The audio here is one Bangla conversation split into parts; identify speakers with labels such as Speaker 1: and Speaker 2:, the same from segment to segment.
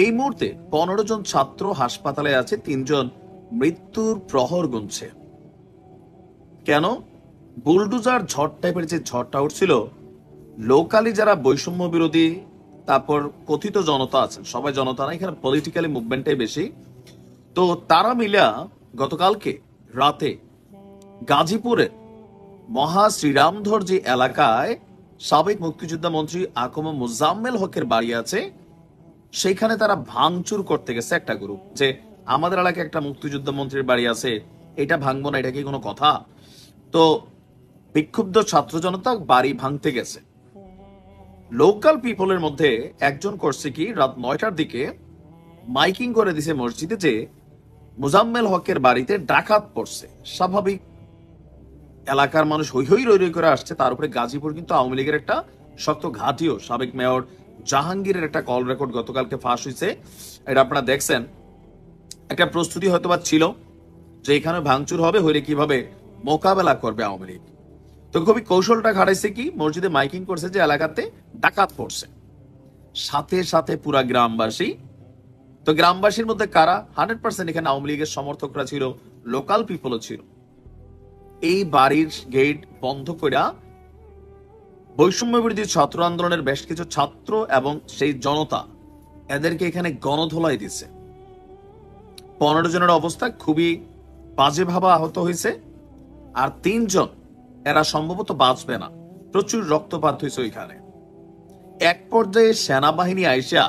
Speaker 1: এই মুহূর্তে 15 জন ছাত্র হাসপাতালে আছে, 3 জন মৃত্যুর প্রহর গুনছে। কেন? বুলডোজার ঝড় টাইপের যে ঝড়টা উঠছিল, লোকালি যারা বৈষম্য বিরোধী, তারপর কথিত জনতা আছেন, সবাই জনতা না, এখানে পলিটিক্যালি মুভমেন্টটাই বেশি। তো তারা মিলা গতকালকে রাতে গাজীপুরে মহা শ্রীরামধর যে এলাকায় সাবেক মুক্তিযোদ্ধা মন্ত্রী আকম মোজাম্মেল হকের বাড়ি আছে, সেইখানে তারা ভাঙচুর করতে গেছে একটা গ্রুপ, যে আমাদের এলাকায় একটা মুক্তিযোদ্ধা মন্ত্রীর বাড়ি আছে, এটা ভাঙবো না, এটা কি কোনো কথা? তো বিক্ষুব্ধ ছাত্র জনতা বাড়ি ভাঙতে গেছে। লোকাল পিপলের মধ্যে একজন করছে কি, রাত 9টার দিকে মাইকিং করে দিছে মসজিদে যে মোজাম্মেল হকের বাড়িতে ডাকাত পড়ছে। স্বাভাবিক, এলাকার মানুষ হই হই রই রই করে আসছে। তার উপরে গাজীপুর কিন্তু আওয়ামী লীগের একটা শক্ত ঘাঁটিও। সাবেক মেয়র জাহাঙ্গীরের একটা কল রেকর্ড গতকালকে ফাঁস হয়েছে, এটা আপনারা দেখছেন। একটা প্রস্তুতি হয়তোবা ছিল যে এখানে ভাঙচুর হবে, হইলে কিভাবে মোকাবেলা করবে আওয়ামী লীগ। তো খুবই কৌশলটা খাটাইছে কি, মসজিদে মাইকিং করছে যে এলাকাতে ডাকাত পড়ছে, সাথে সাথে পুরা গ্রামবাসী। তো গ্রামবাসীর মধ্যে কারা? 100% এখানে আওয়ামী লীগের সমর্থকরা ছিল, লোকাল পিপলও ছিল। এই বাড়ির গেট বন্ধ করে বৈষম্য বিরোধী ছাত্র আন্দোলনের বেশ কিছু ছাত্র এবং সেই জনতা এদেরকে এখানে গণধোলাই দিছে। 15 জনের অবস্থা খুবই বাজেভাবে আহত হয়েছে, আর 3 জন এরা সম্ভবত বাঁচবে না। প্রচুর রক্তপাত হয়েছে ওইখানে। এক পর্যায়ে সেনাবাহিনী আইসা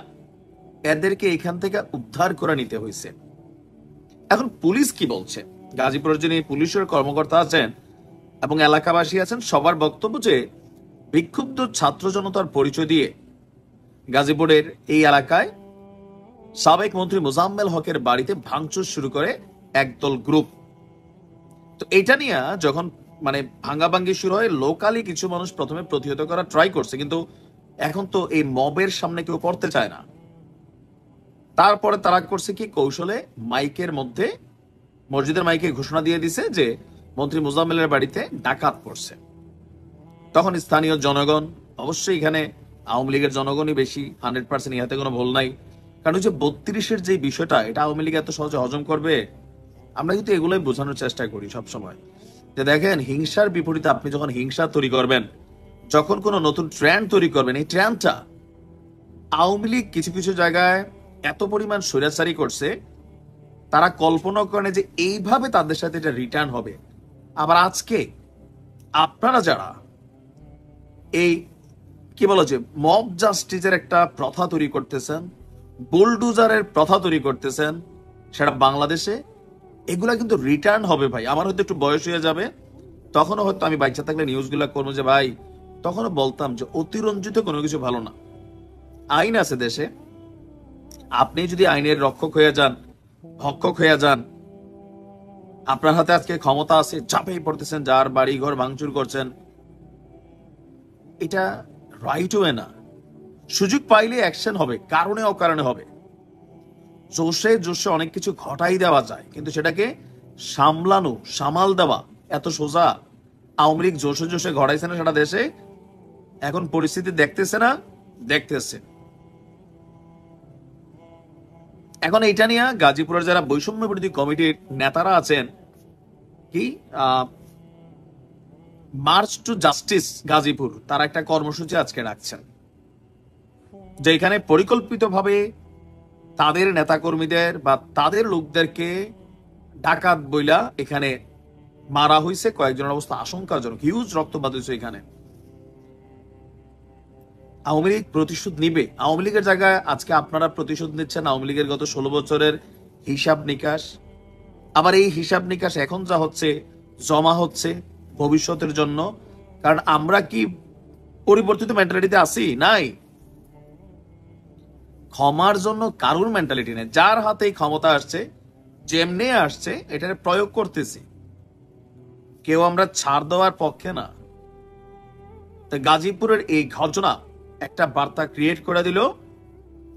Speaker 1: এদেরকে এখান থেকে উদ্ধার করে নিতে হয়েছে। এখন পুলিশ কি বলছে? গাজীপুরের যিনি পুলিশের কর্মকর্তা আছেন এবং এলাকাবাসী আছেন, সবার বক্তব্য যে বিক্ষুব্ধ ছাত্র জনতার পরিচয় দিয়ে গাজীপুরের এই এলাকায় সাবেক মন্ত্রী মোজাম্মেল হকের বাড়িতে ভাঙচুর শুরু করে একদল গ্রুপ। তো এটা নিয়ে যখন ভাঙ্গাভাঙ্গি শুরু হয়, লোকালি কিছু মানুষ প্রথমে প্রতিহত করার ট্রাই করছে, কিন্তু এখন তো এই মবের সামনে কেউ পড়তে চায় না। তারপরে তারা করছে কি, কৌশলে মাইকের মধ্যে, মসজিদের মাইকে ঘোষণা দিয়ে দিছে যে মন্ত্রী মোজাম্মেলের বাড়িতে ডাকাত পড়ছে। তখন স্থানীয় জনগণ, অবশ্যই এখানে আওয়ামী লীগের জনগণই বেশি, 100%, ইহাতে কোনো ভুল নাই। কারণ যে 32-এর যে বিষয়টা, এটা আওয়ামী লীগ এত সহজে হজম করবে? আমরা কিন্তু এগুলোই বোঝানোর চেষ্টা করি সবসময়, যে দেখেন হিংসার বিপরীতে আপনি যখন হিংসা তৈরি করবেন, যখন কোনো নতুন ট্রেন্ড তৈরি করবেন, এই ট্রেন্ডটা আওয়ামী লীগ কিছু কিছু জায়গায় এত পরিমাণ স্বৈরাচারী করছে, তারা কল্পনা করেন যে এইভাবে তাদের সাথে এটা রিটার্ন হবে। আবার আজকে আপনারা যারা এই কি বলো যে মব জাস্টিসের একটা প্রথা তৈরি করতেছেন, বুলডোজারের প্রথা তৈরি করতেছেন, সেটা বাংলাদেশে, এগুলা কিন্তু রিটার্ন হবে ভাই। আমার হয়তো একটু বয়স হয়ে যাবে, তখনও হয়তো আমি বাচ্চা থাকলে নিউজগুলা করবো যে ভাই, তখনও বলতাম যে অতিরঞ্জিত কোনো কিছু ভালো না। আইন আছে দেশে, আপনি যদি আইনের রক্ষক হয়ে যান, ভক্ষক হয়ে যান, আপনার হাতে আজকে ক্ষমতা আছে, চাপেই পড়তেছেন, যার বাড়ি ঘর ভাঙচুর করছেন, এটা রাইট ওয়ে না। সুযোগ পাইলে অ্যাকশন হবে, কারণে অকারণে হবে। জোশে জোশে অনেক কিছু ঘটাই দেওয়া যায়, কিন্তু সেটাকে সামলানো, সামাল দেওয়া এত সোজা? আওয়ামী লীগ জোশে জোশে ঘটাইছে না সেটা দেশে, এখন পরিস্থিতি দেখতেছে না, দেখতেছে। এখন এইটা নিয়ে গাজীপুরের যারা বৈষম্য বিরোধী কমিটির নেতারা আছেন, কি মার্চ টু জাস্টিস গাজীপুর, তারা একটা কর্মসূচি আজকে রাখছেন, যেখানে পরিকল্পিতভাবে তাদের নেতাকর্মীদের বা তাদের লোকদেরকে ডাকাত বইলা এখানে মারা হয়েছে। কয়েকজনের অবস্থা আশঙ্কাজনক, হিউজ রক্তপাত হয়েছে এখানে। আওয়ামী লীগ প্রতিশোধ নিবে। আওয়ামী লীগের জায়গায় আজকে আপনারা প্রতিশোধ নিচ্ছেন আওয়ামী লীগের গত 16 বছরের হিসাব নিকাশ। আবার এই হিসাব নিকাশ এখন যা হচ্ছে, জমা হচ্ছে ভবিষ্যতের জন্য। কারণ আমরা কি পরিবর্তিত মেন্টালিটিতে আসি? নাই। ক্ষমার জন্য কারুর মেন্টালিটি নেই। যার হাতে ক্ষমতা আসছে, যেমনি আসছে, এটার প্রয়োগ করতেছি। কেউ আমরা ছাড় দেওয়ার পক্ষে না। তো গাজীপুরের এই ঘটনা একটা বার্তা ক্রিয়েট করে দিল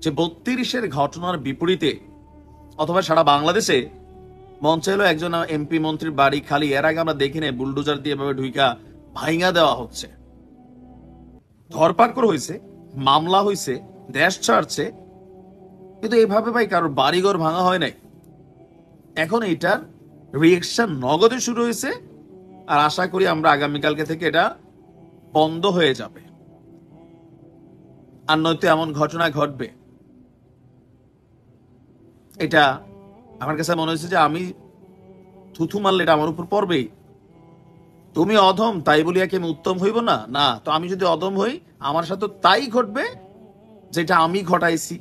Speaker 1: যে 32-এর ঘটনার বিপরীতে, অথবা সারা বাংলাদেশে মন চাইলো একজন এমপি মন্ত্রীর বাড়ি খালি, এর আগে আমরা দেখি না বুলডোজার দিয়ে এভাবে ঢুইকা ভাইঙা দেওয়া হচ্ছে। ধরপাকড় হয়েছে, মামলা হয়েছে, দেশ ছাড়ছে, কিন্তু এইভাবে ভাই কারোর বাড়িঘর ভাঙা হয় নাই। এখন এইটার রিয়েকশন নগদে শুরু হয়েছে, আর আশা করি আমরা আগামীকালকে থেকে এটা বন্ধ হয়ে যাবে, আর নয়তো এমন ঘটনা ঘটবে। এটা আমার কাছে মনে হয়েছে যে আমি থুথু মারলে এটা আমার উপর পড়বেই। তুমি অধম তাই বলিয়া কি আমি উত্তম হইব না? না, তো আমি যদি অধম হই আমার সাথে তাই ঘটবে যেটা আমি ঘটাইছি।